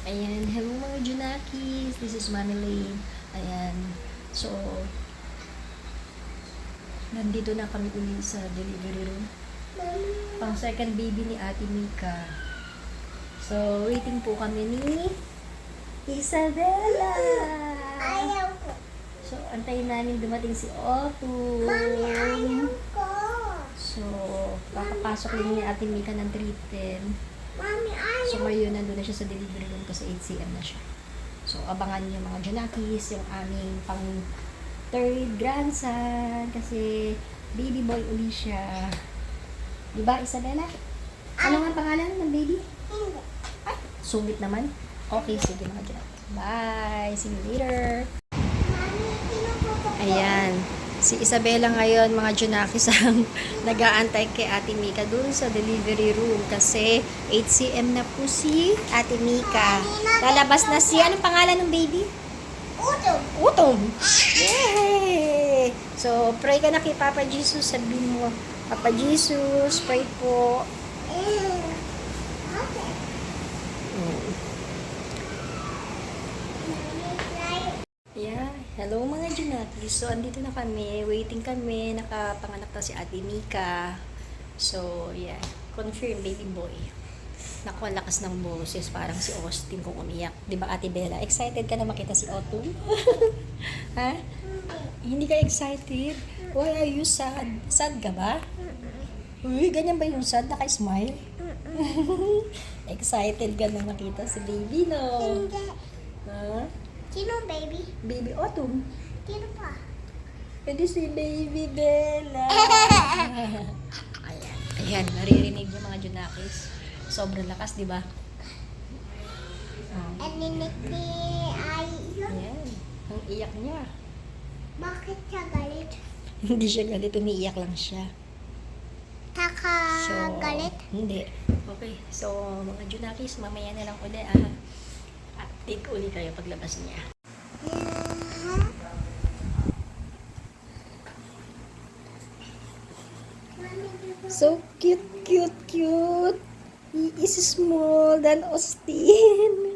Ayan, hello mga Junakis. This is Mami Lane. Ayan. So, nandito na kami uli sa delivery room. Pang second baby ni Ate Mika. So, waiting po kami ni Isabella. Ayaw ko. So, antayin namin dumating si Otto. Mami, ayaw ko. So, kakapasok lang ni Ate Mika ng 3:10. Mami, ayaw. So, ngayon nandun na siya sa delivery room kasi 8 cm na siya. So, abangan niyo mga Junakis, yung aming pang third grandson kasi baby boy uli siya. Diba, Isabella? Ano nga ang pangalan ng baby? Hindi. Ay, sulit naman. Okay, sige mga Junakis. Bye! See you later! Mami, pinupupo ko. Ayan. Si Isabella ngayon, mga Junakis, ang nag-aantay kay Ate Mika dun sa delivery room kasi 8 cm na po si Ate Mika. Lalabas na si, anong pangalan ng baby? Utong. Utong! Yay! So, pray ka na kay Papa Jesus. Sabihin mo, Papa Jesus, pray po. Okay. Yeah. Hello mga Junakis. So, andito na kami. Waiting kami. Nakapanganak na si Ate Mika. So, yeah. Confirm, baby boy. Naku, ang lakas ng boses. Parang si Austin kung umiyak. Di ba, Ate Bella? Excited ka na makita si Otto? Ha? Hindi ka excited? Why are you sad? Sad ka ba? Uy, ganyan ba yung sad? Naka-smile? Excited ka na makita si baby, no? Hindi. Ha? Sino baby? Baby Otto. Sino pa? Pwede si Baby Bella. Ayan. Ayan, naririnig yung mga Junakis. Sobrang lakas, di ba? Aninik ni Ayo. Ayan. Ang iyak niya. Bakit siya galit? Hindi siya galit, umiiyak lang siya. Taka galit? Hindi. Okay, so mga Junakis, mamaya na lang uli update ko uli kayo paglabas niya. So cute, cute, cute. He is small than Austin.